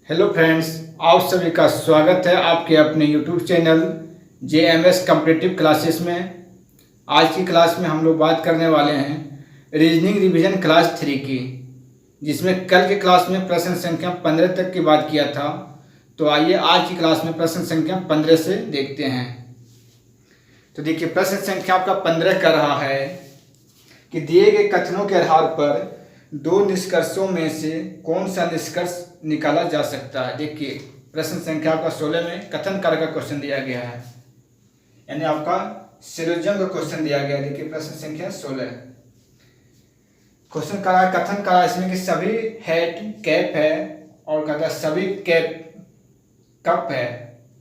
Hello friends, आप सभी का स्वागत है आपके अपने YouTube channel JMS competitive classes में। आज की क्लास में हम लोग बात करने वाले हैं रीजनिंग रिवीजन क्लास 3 की, जिसमें कल के क्लास में प्रश्न संख्या 15 तक की बात किया था। तो आइए आज की क्लास में प्रश्न संख्या 15 से देखते हैं। तो देखिए, प्रश्न संख्या आपका 15 कर रहा है कि दिए गए कथनों के आधार पर दो निष्कर्षों में से कौन सा निष्कर्ष निकाला जा सकता है। देखिए, प्रश्न संख्या आपका 16 में कथन कार्य का क्वेश्चन दिया गया है, यानी आपका सिलोजिज्म का क्वेश्चन दिया गया है। देखिए, प्रश्न संख्या 16 क्वेश्चन करा कथन करा इसमें कि सभी हेड कैप है और कहता है सभी कैप कप है।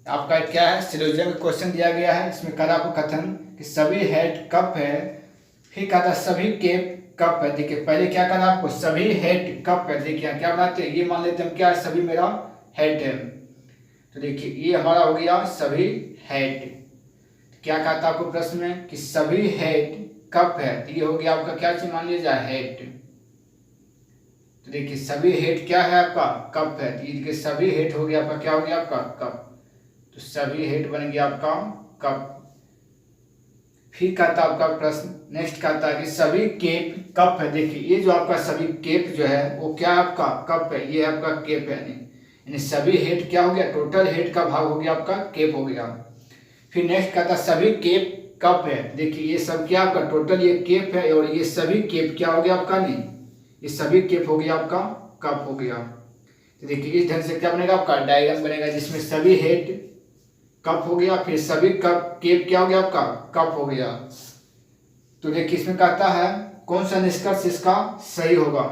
आपका क्या है, सिलोजिज्म का क्वेश्चन दिया गया है। इसमें करा आपको कथन कि सभी हेड कप है, फिर कहता है सभी कैप कप है। देखिए, पहले क्या करना आपको, सभी हेड कप है। देखिए क्या बनाते हैं, ये मान लेते हैं क्या है, सभी मेरा हेड है। तो देखिए ये हमारा हो गया सभी हेड। क्या कहता है आपको प्रश्न में कि सभी हेड कप है, तो ये हो गया आपका क्या चीज मान लीजिए हेड। तो देखिए सभी हेड क्या है आपका, कप है। तो ये सभी हेड हो गया आपका क्या हो गया आपका कप। तो सभी हेड बन गया आपका कप। फिर कहता है आपका प्रश्न नेक्स्ट कहता है कि सभी केप कप है। देखिए ये जो आपका सभी केप जो है वो क्या है आपका कप है, ये आपका केप है। यानी सभी हेड क्या हो गया, टोटल हेड का भाग हो गया आपका केप हो गया। फिर नेक्स्ट कहता है सभी केप कप है। देखिए ये सब क्या आपका टोटल ये केप है और ये सभी केप क्या हो गया आपका, नहीं ये सभी केप हो गया आपका कप हो गया। तो देखिए इस ढंग से क्या बनेगा आपका डायग्राम बनेगा, जिसमें सभी हेड कप हो गया, फिर सभी कप केप क्या हो गया आपका कप हो गया। तो देखिए इसमें कहता है कौन सा निष्कर्ष इसका सही होगा।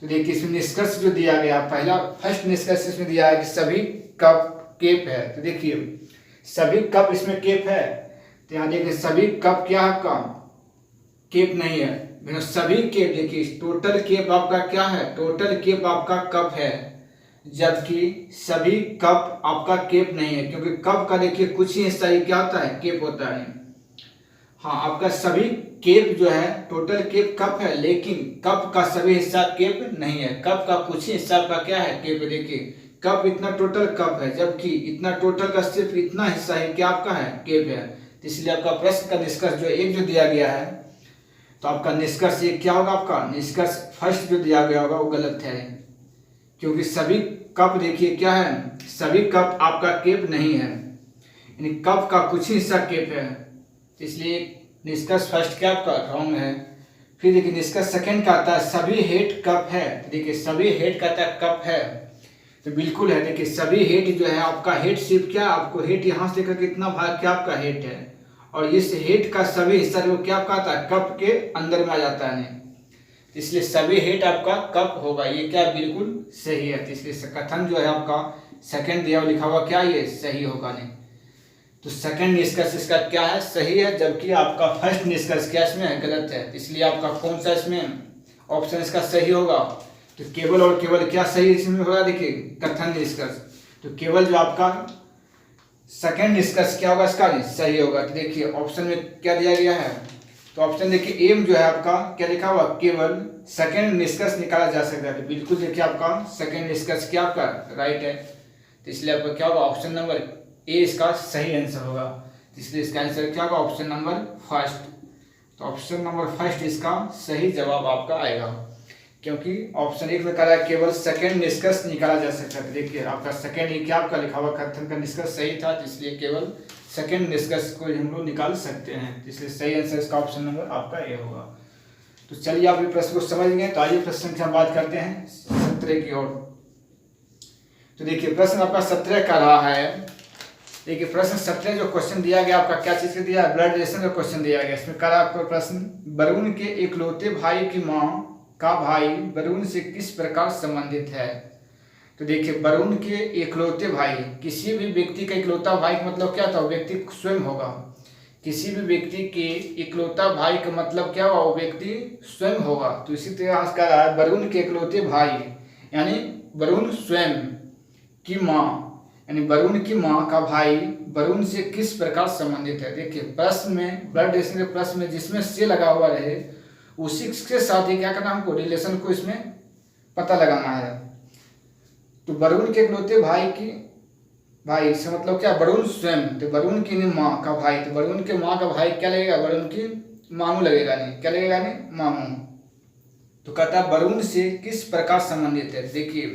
तो देखिए इसमें निष्कर्ष जो दिया गया पहला फर्स्ट निष्कर्ष इसमें दिया है कि सभी कप केप है। तो देखिए सभी कप इसमें केप है, तो यहाँ देखिए सभी कप क्या है आपका केप नहीं है। सभी केप देखिए टोटल केप आपका क्या है, टोटल केप आपका कप है, जबकि सभी कप आपका केप नहीं है, क्योंकि कप का देखिए कुछ ही हिस्सा ही क्या होता है केप होता है। हाँ, आपका सभी केप जो है टोटल केप कप है, लेकिन कप का सभी हिस्सा केप नहीं है। कप का कुछ ही हिस्सा का क्या है केप। देखिए कप इतना टोटल कप है, जबकि इतना टोटल का सिर्फ इतना हिस्सा ही क्या आपका है केप है। तो इसलिए आपका प्रश्न का निष्कर्ष जो एक जो दिया गया है, तो आपका निष्कर्ष ये क्या होगा, आपका निष्कर्ष फर्स्ट जो दिया गया होगा वो गलत है, क्योंकि सभी कप देखिए क्या है, सभी कप आपका केप नहीं है, यानी कप का कुछ ही हिस्सा केप है। तो इसलिए निष्कर्ष फर्स्ट क्या आपका रॉन्ग है। फिर देखिए निष्कर्ष सेकंड का आता है सभी हेड कप है। तो देखिए सभी हेड का आता है कप है, तो बिल्कुल है। देखिए सभी हेड जो है आपका हेड सिर्फ क्या, आपको हेड यहाँ से लेकर कितना भाग क्या आपका हेड है, और इस हेड का सभी हिस्सा जो क्या आपका आता है कप के अंदर में आ जाता है, इसलिए सभी हेड आपका कप होगा। ये क्या बिल्कुल सही है। तो इसलिए कथन जो है आपका सेकंड दिया हुआ लिखा हुआ क्या ये सही होगा नहीं। तो सेकंड निष्कर्ष इसका क्या है सही है, जबकि आपका फर्स्ट निष्कर्ष क्या इसमें है गलत है। तो इसलिए आपका कौन सा इसमें ऑप्शन इसका सही होगा, तो केवल और केवल क्या सही इसमें होगा, देखिए कथन निष्कर्ष। तो केवल जो आपका सेकंड निष्कर्ष क्या होगा इसका सही होगा। तो देखिए ऑप्शन में क्या दिया गया है, तो ऑप्शन देखिए एम जो है आपका क्या लिखा हुआ, केवल सेकंड निष्कर्ष निकाला जा सकता है। तो बिल्कुल देखिए आपका सेकंड निष्कर्ष क्या आपका राइट है। तो इसलिए आपका क्या होगा ऑप्शन नंबर ए इसका सही आंसर होगा। तो इसलिए इसका आंसर क्या होगा ऑप्शन नंबर फर्स्ट। तो ऑप्शन नंबर फर्स्ट इसका सही जवाब आपका आएगा, क्योंकि ऑप्शन एक में कहा है केवल सेकंड निष्कर्ष निकाला जा सकता है। देखिए आपका सेकंड ये क्या आपका लिखा हुआ कथन का निष्कर्ष सही था, तो इसलिए केवल सेकंड निष्कर्ष को हम लोग निकाल सकते हैं। इसलिए सही आंसर इसका ऑप्शन नंबर आपका ए होगा। तो चलिए आप ये प्रश्न को समझ गए, तो आइए प्रश्न की हम बात करते हैं 17 की ओर। तो देखिए प्रश्न आपका 17 का रहा है। देखिए प्रश्न 17 जो क्वेश्चन दिया गया आपका क्या चीज का दिया है, ब्लड रिलेशन का क्वेश्चन दिया गया। इसमें कहा आपका प्रश्न वरुण के इकलौते भाई की माँ का भाई वरुण से किस प्रकार संबंधित है। तो देखिए वरुण के इकलौते भाई, किसी भी व्यक्ति का इकलौता भाई का मतलब क्या था, वो व्यक्ति स्वयं होगा। किसी भी व्यक्ति के इकलौता भाई का मतलब क्या हुआ, वो व्यक्ति स्वयं होगा। तो इसी तरह कह रहा है वरुण के इकलौते भाई, यानी वरुण स्वयं की माँ, यानी वरुण की माँ का भाई वरुण से किस प्रकार संबंधित है। देखिए प्रश्न में ब्लड रिलेशन के प्रश्न में जिसमें से लगा हुआ रहे उसी के साथ ही क्या करना हमको रिलेशन को इसमें पता लगाना है। तो वरुण के इकलौते भाई की, भाई इसका मतलब क्या, वरुण स्वयं, तो वरुण की माँ का भाई, तो वरुण के माँ का भाई क्या लगेगा, वरुण की मामू लगेगा, नहीं क्या लगेगा, नहीं मामू। तो कहता है वरुण से किस प्रकार संबंधित है। देखिए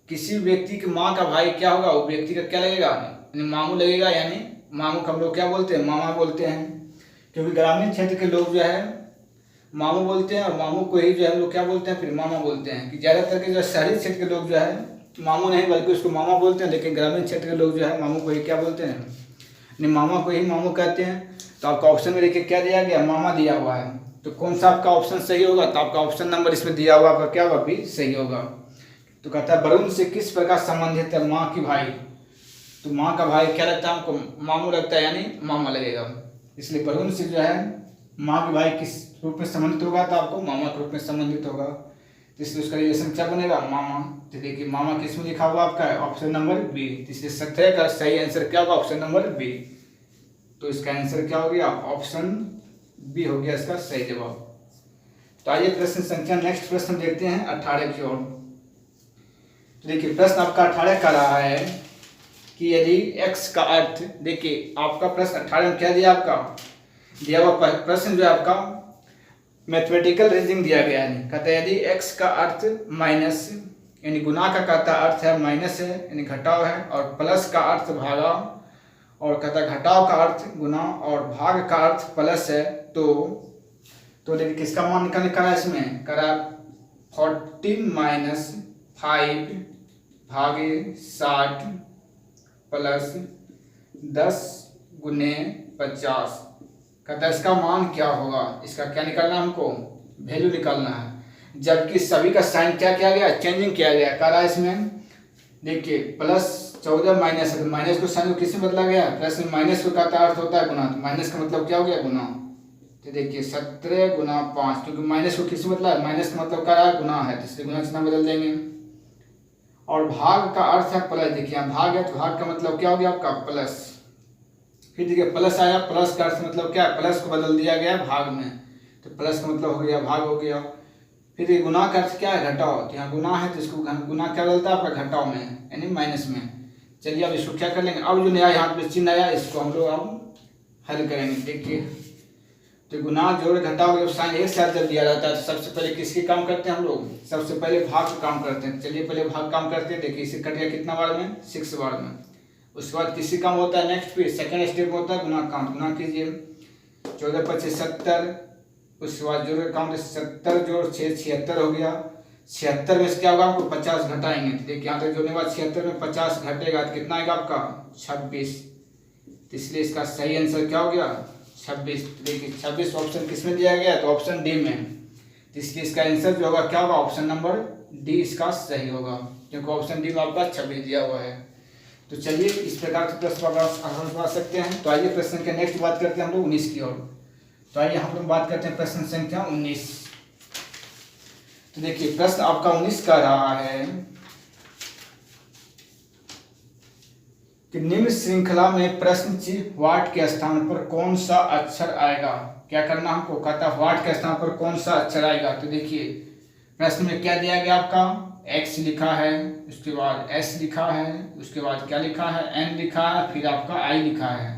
किसी व्यक्ति की माँ का भाई क्या होगा, वो व्यक्ति का क्या लगेगा, यानी मामू लगेगा, यानी मामू को हम लोग क्या बोलते हैं, मामा बोलते हैं। क्योंकि ग्रामीण क्षेत्र के लोग जो है मामू बोलते हैं, और मामू को ही जो है हम लोग क्या बोलते हैं, फिर मामा बोलते हैं। कि ज़्यादातर के जो शहरी क्षेत्र के लोग जो है मामू नहीं बल्कि उसको मामा बोलते हैं, लेकिन ग्रामीण क्षेत्र के लोग जो है मामू को ही क्या बोलते हैं, यानी मामा को ही मामू कहते हैं। तो आपका ऑप्शन में देखिए क्या दिया गया, मामा दिया हुआ है। तो कौन सा आपका ऑप्शन सही होगा, तो आपका ऑप्शन नंबर इसमें दिया हुआ आपका क्या होगा, भी सही होगा। तो कहता है वरुण से किस प्रकार संबंधित है, माँ की भाई। तो माँ का भाई क्या लगता है हमको, मामू लगता है, यानी मामा लगेगा। इसलिए वरुण से जो है माँ के भाई किस रूप में संबंधित होगा, तो आपको मामा के रूप में संबंधित होगा। तो इसलिए उसका रिलेशन क्या बनेगा, मामा। तो देखिए मामा किस में लिखा हुआ आपका है, ऑप्शन नंबर बी। इसलिए 17 का सही आंसर क्या होगा, ऑप्शन नंबर बी। तो इसका आंसर क्या हो गया, ऑप्शन बी हो गया इसका सही जवाब। तो आइए प्रश्न संख्या नेक्स्ट प्रश्न देखते हैं 18 की ओर। तो देखिए प्रश्न आपका 18 का रहा है कि यदि x का अर्थ, देखिए आपका प्रश्न 18 में क्या दिया, आपका दिया हुआ प्रश्न जो है आपका मैथमेटिकल रीजनिंग दिया गया है। कहता है यदि x का अर्थ माइनस, यानी गुना का कहता अर्थ है माइनस है, यानी घटाव है, और प्लस का अर्थ भागा, और कहता घटाव का अर्थ गुना और भाग का अर्थ प्लस है, तो देखिए किसका मान निकाला इसमें, करा 14 - 5 भागे 60 प्लस 10 गुने 50। कहता है इसका मान क्या होगा, इसका क्या निकालना, हमको वैल्यू निकालना है। जबकि सभी का साइन क्या किया गया, चेंजिंग किया गया। करा इसमें देखिए +14 माइनस है, तो माइनस को साइन को किस में बदला गया, प्लस में। माइनस को कहता अर्थ होता है गुना, तो माइनस का मतलब क्या हो गया, गुना। तो देखिए 17 गुना 5, क्योंकि माइनस को किस में बदला है, माइनस का मतलब क्या गुना है, तो इसलिए गुना चिन्ह बदल देंगे। और भाग का अर्थ है प्लस, देखिए यहाँ भाग है, तो भाग का मतलब क्या हो गया आपका, प्लस। फिर देखिए प्लस आया, प्लस का अर्थ मतलब क्या, प्लस को बदल दिया गया भाग में, तो प्लस का मतलब हो गया भाग हो गया। फिर ये गुना का अर्थ क्या है, घटाओ, तो यहाँ गुना है तो इसको गुना क्या बदलता है आपका, घटाओ में, यानी माइनस में। चलिए अब इसको क्या कर लेंगे, अब जो नया यहाँ पे चिन्ह आया इसको हम लोग अब हल करेंगे। देखिए तो गुना जोड़ घटाओ जब साइन एक साथ जब दिया जाता है, तो सबसे पहले किसकी काम करते हैं हम लोग, सबसे पहले भाग का काम करते हैं। चलिए पहले भाग काम करते हैं। देखिए इसे कट गया कितना बार में, 6 बार में। उसके बाद किसी काम होता है नेक्स्ट पे, सेकंड स्टेप होता है गुना काम। गुना कीजिए 14 × 5 = 70। उसके बाद जोड़ काम 70 जोड़ 6 76 हो गया। 76 में से क्या होगा, आपको 50 घटाएंगे। तो देखिए यहाँ तक जोड़ने के बाद 76 में 50 घटेगा तो कितना आएगा आपका, 26। तो इसलिए इसका सही आंसर क्या हो गया, 26। देखिए 26 ऑप्शन किस में दिया गया, तो ऑप्शन डी में। तो इसलिए इसका आंसर जो होगा क्या होगा, ऑप्शन नंबर डी इसका सही होगा, क्योंकि ऑप्शन डी में आपका 26 दिया हुआ है। तो चलिए इस प्रकार से प्रश्न हम बना सकते हैं। तो आइए प्रश्न के नेक्स्ट बात करते हैं हम लोग 19 की ओर। तो आइए हम लोग बात करते हैं प्रश्न संख्या 19। तो देखिए प्रश्न आपका 19 का रहा है कि निम्न श्रृंखला में प्रश्न चिन्ह वाट के स्थान पर कौन सा अक्षर आएगा। क्या करना हमको, कहता है वाट के स्थान पर कौन सा अक्षर आएगा। तो देखिए प्रश्न में क्या दिया गया, आपका x लिखा है, उसके बाद s लिखा है, उसके बाद क्या लिखा है, n लिखा है, फिर आपका i लिखा है।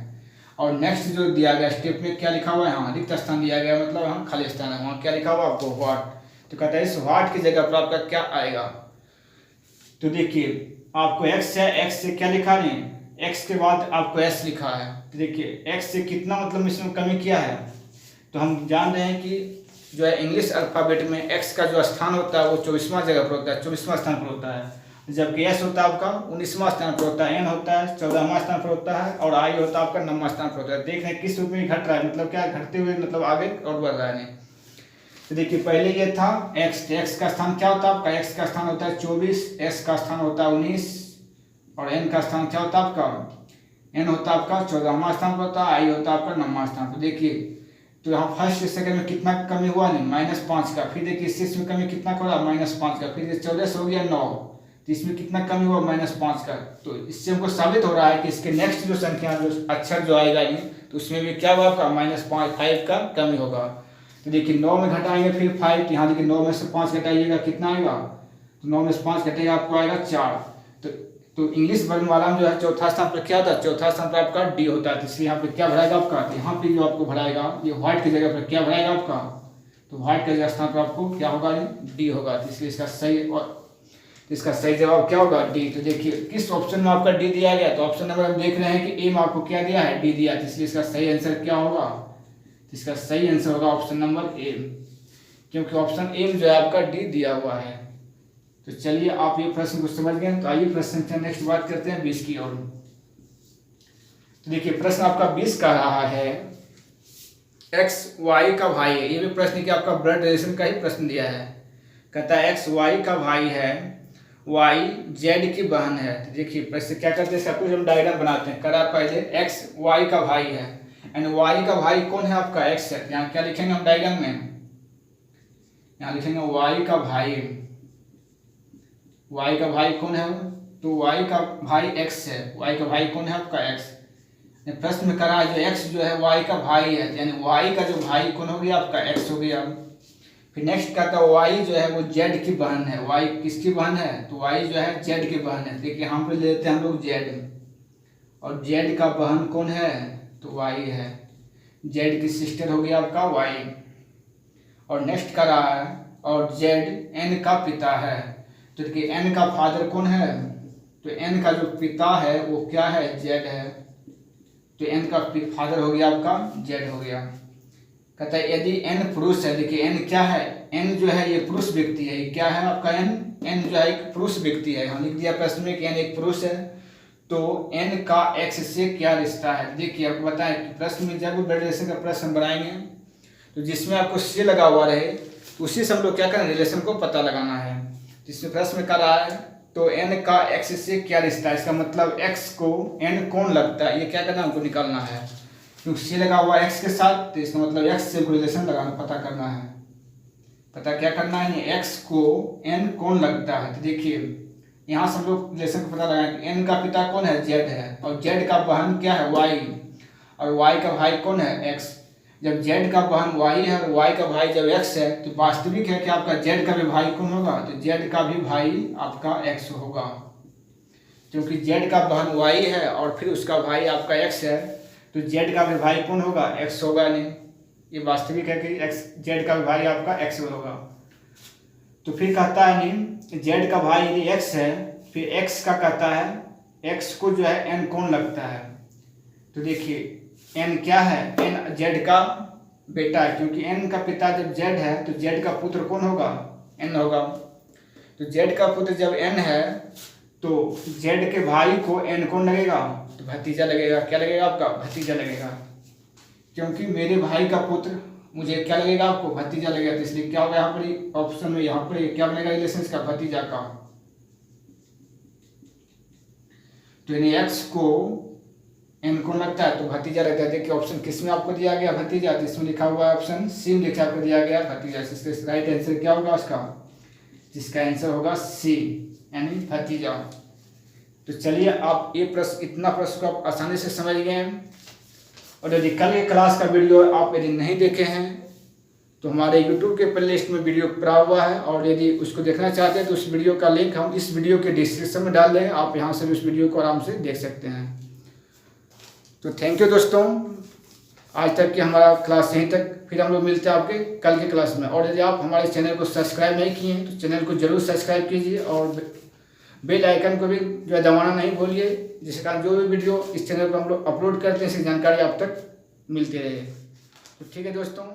और नेक्स्ट जो दिया गया स्टेप में क्या लिखा हुआ है, हाँ रिक्त स्थान दिया गया, मतलब यहाँ खाली स्थान है, वहाँ क्या लिखा हुआ आपको, वाट। तो कहता है इस वाट की जगह पर आपका क्या आएगा। तो देखिए आपको x है, x से क्या लिखा नहीं, x के बाद आपको s लिखा है। तो देखिए x से कितना मतलब इसमें कमी किया है, तो हम जान रहे हैं कि जो है इंग्लिश अल्फ़ाबेट में x का जो स्थान होता है वो 24वां जगह पर होता है, 24वां स्थान पर होता है। जबकि s होता है आपका 19वां स्थान पर होता है, n होता है 14वां स्थान पर होता है, और i होता है आपका 9वां स्थान पर होता है। देख रहे हैं किस रूप में घट रहा है, मतलब क्या घटते हुए मतलब आगे और बढ़ रहा है नहीं। तो देखिए पहले ये था x का स्थान क्या होता है आपका, x का स्थान होता है 24, s का स्थान होता है 19, और n का स्थान क्या होता है आपका, n होता है आपका 14वां स्थान पर होता है, i होता है आपका 9वां स्थान पर। देखिए तो यहाँ फर्स्ट सेकंड में कितना कमी हुआ नहीं, -5 का। फिर देखिए इसमें कमी कितना का -5 का, फिर 14 से हो गया 9, तो इसमें कितना कमी हुआ -5 का। तो इससे हमको साबित हो रहा है कि इसके नेक्स्ट जो संख्या जो अक्षर जो आएगा नहीं, तो उसमें भी क्या हुआ आपका -5 का कमी होगा। तो देखिए 9 में घटाएंगे फिर 5, यहाँ देखिए 9 में से 5 घटाइएगा कितना आएगा, तो 9 में से 5 घटेगा आपको आएगा 4। तो इंग्लिश वर्णमाला में जो है चौथा स्थान पर क्या होता है, चौथा स्थान पर आपका डी होता है। तो इसलिए यहाँ पे क्या भराएगा आपका, तो यहाँ पे जो आपको भराएगा ये व्हाइट की जगह पर क्या भराएगा आपका, तो व्हाइट के स्थान पर आपको क्या होगा, डी होगा। तो इसलिए इसका सही जवाब क्या होगा, डी। तो देखिए किस ऑप्शन में आपका डी दिया गया, तो ऑप्शन नंबर हम देख रहे हैं कि ए में आपको क्या दिया है, डी दिया। तो इसलिए इसका सही आंसर क्या होगा, तो इसका सही आंसर होगा ऑप्शन नंबर ए, क्योंकि ऑप्शन ए में जो है आपका डी दिया हुआ है। तो चलिए आप ये प्रश्न को समझ गए। तो आइए प्रश्न से नेक्स्ट बात करते हैं 20 की ओर। तो देखिए प्रश्न आपका 20 का रहा है, एक्स वाई का भाई है। ये भी प्रश्न कि आपका ब्लड रिलेशन का ही प्रश्न दिया है। कहता है एक्स वाई का भाई है, वाई जेड की बहन है। तो देखिए प्रश्न क्या करते हैं, सब कुछ हम डायग्राम बनाते हैं। करा पहले एक्स वाई का भाई है एंड वाई का भाई कौन है आपका, एक्स है। यहाँ क्या लिखेंगे हम डायग्राम में, यहाँ लिखेंगे वाई का भाई, वाई का भाई कौन है, तो वाई का भाई एक्स है। वाई का भाई कौन है आपका, एक्स। प्रश्न में करा जो एक्स जो है वाई का भाई है, यानी वाई का जो भाई कौन हो गया आपका, एक्स हो गया। फिर नेक्स्ट कहता है वाई जो है वो जेड की बहन है। वाई किसकी बहन है, तो वाई जो है जेड की बहन है। देखिए यहाँ पे लेते हैं हम लोग जेड, और जेड का बहन कौन है, तो वाई है। जेड की सिस्टर हो गया आपका वाई। और नेक्स्ट करा है और जेड एन का पिता है। तो देखिए एन का फादर कौन है, तो एन का जो पिता है वो क्या है, जेड है। तो एन का फादर हो गया आपका जेड हो गया। कहता है यदि एन पुरुष है, देखिए एन क्या है, एन जो है ये पुरुष व्यक्ति है। ये क्या है आपका एन, एन जो है एक पुरुष व्यक्ति है। हम लिख दिया प्रश्न में कि एन एक पुरुष है। तो एन का एक्स से क्या रिश्ता है। देखिए आपको बताएं कि प्रश्न में जब ब्लड रिलेशन का प्रश्न बनाएंगे तो जिसमें आपको से लगा हुआ रहे तो उसी से हम लोग क्या करें, रिलेशन को पता लगाना है। जिसमें प्रश्न में कर रहा है तो एन का एक्स से क्या रिश्ता है, इसका मतलब एक्स को एन कौन लगता है, ये क्या करना है, हमको निकालना है। क्योंकि सी लगा हुआ एक्स के साथ, तो इसका मतलब एक्स से रिलेशन लगाना, पता करना है। पता क्या करना है, एक्स को एन कौन लगता है। तो देखिए यहाँ से हम लोग रिलेशन को पता लगाएंगे। एन का पिता कौन है, जेड है, और जेड का बहन क्या है, वाई, और वाई का भाई कौन है, एक्स। जब जेड का बहन वाई है और वाई का भाई जब एक्स है तो वास्तविक है कि आपका जेड का भी भाई कौन होगा, तो जेड का भी भाई आपका एक्स होगा। क्योंकि जेड का बहन वाई है और फिर उसका भाई आपका एक्स है, तो जेड का भी भाई कौन होगा, एक्स होगा। नहीं, ये वास्तविक है कि एक्स, जेड का भी भाई आपका एक्स होगा। तो फिर कहता है नहीं जेड का भाई यदि एक्स है, फिर एक्स का कहता है एक्स को जो है एन कौन लगता है। तो देखिए एन क्या है, एन जेड का बेटा है। क्योंकि एन का पिता जब जेड है तो जेड का पुत्र कौन होगा, एन होगा। तो जेड का पुत्र जब एन है तो जेड के भाई को एन कौन लगेगा, तो भतीजा लगेगा। क्या लगेगा आपका, भतीजा लगेगा। क्योंकि मेरे भाई का पुत्र मुझे क्या लगेगा, आपको भतीजा लगेगा। तो इसलिए क्या होगा यहाँ पर ऑप्शन में, यहाँ पर क्या बनेगा रिलेशन का, भतीजा का। तो यानी एक्स को एन कौन लगता है, तो भतीजा लगता है। देखिए ऑप्शन किस में आपको दिया गया, भतीजा। तो इसमें लिखा हुआ है ऑप्शन सी में लिखा आपको दिया गया भतीजा। इसका राइट आंसर क्या होगा उसका, जिसका आंसर होगा सी, यानी भतीजा। तो चलिए आप ये प्रश्न, इतना प्रश्न को आप आसानी से समझ गए हैं। और यदि कल के क्लास का वीडियो आप यदि नहीं देखे हैं तो हमारे यूट्यूब के प्ले लिस्ट में वीडियो पड़ा हुआ है, और यदि उसको देखना चाहते हैं तो उस वीडियो का लिंक हम इस वीडियो के डिस्क्रिप्शन में डाल देंगे। आप यहाँ से भी उस वीडियो को आराम से देख सकते हैं। तो थैंक यू दोस्तों, आज तक की हमारा क्लास यहीं तक। फिर हम लोग मिलते हैं आपके कल के क्लास में। और यदि आप हमारे चैनल को सब्सक्राइब नहीं किए हैं तो चैनल को जरूर सब्सक्राइब कीजिए, और बेल आइकन को भी जो है दबाना नहीं भूलिए, जिसके कारण जो भी वीडियो इस चैनल पर हम लोग अपलोड करते हैं इसकी जानकारी आप तक मिलती रहे। तो ठीक है दोस्तों।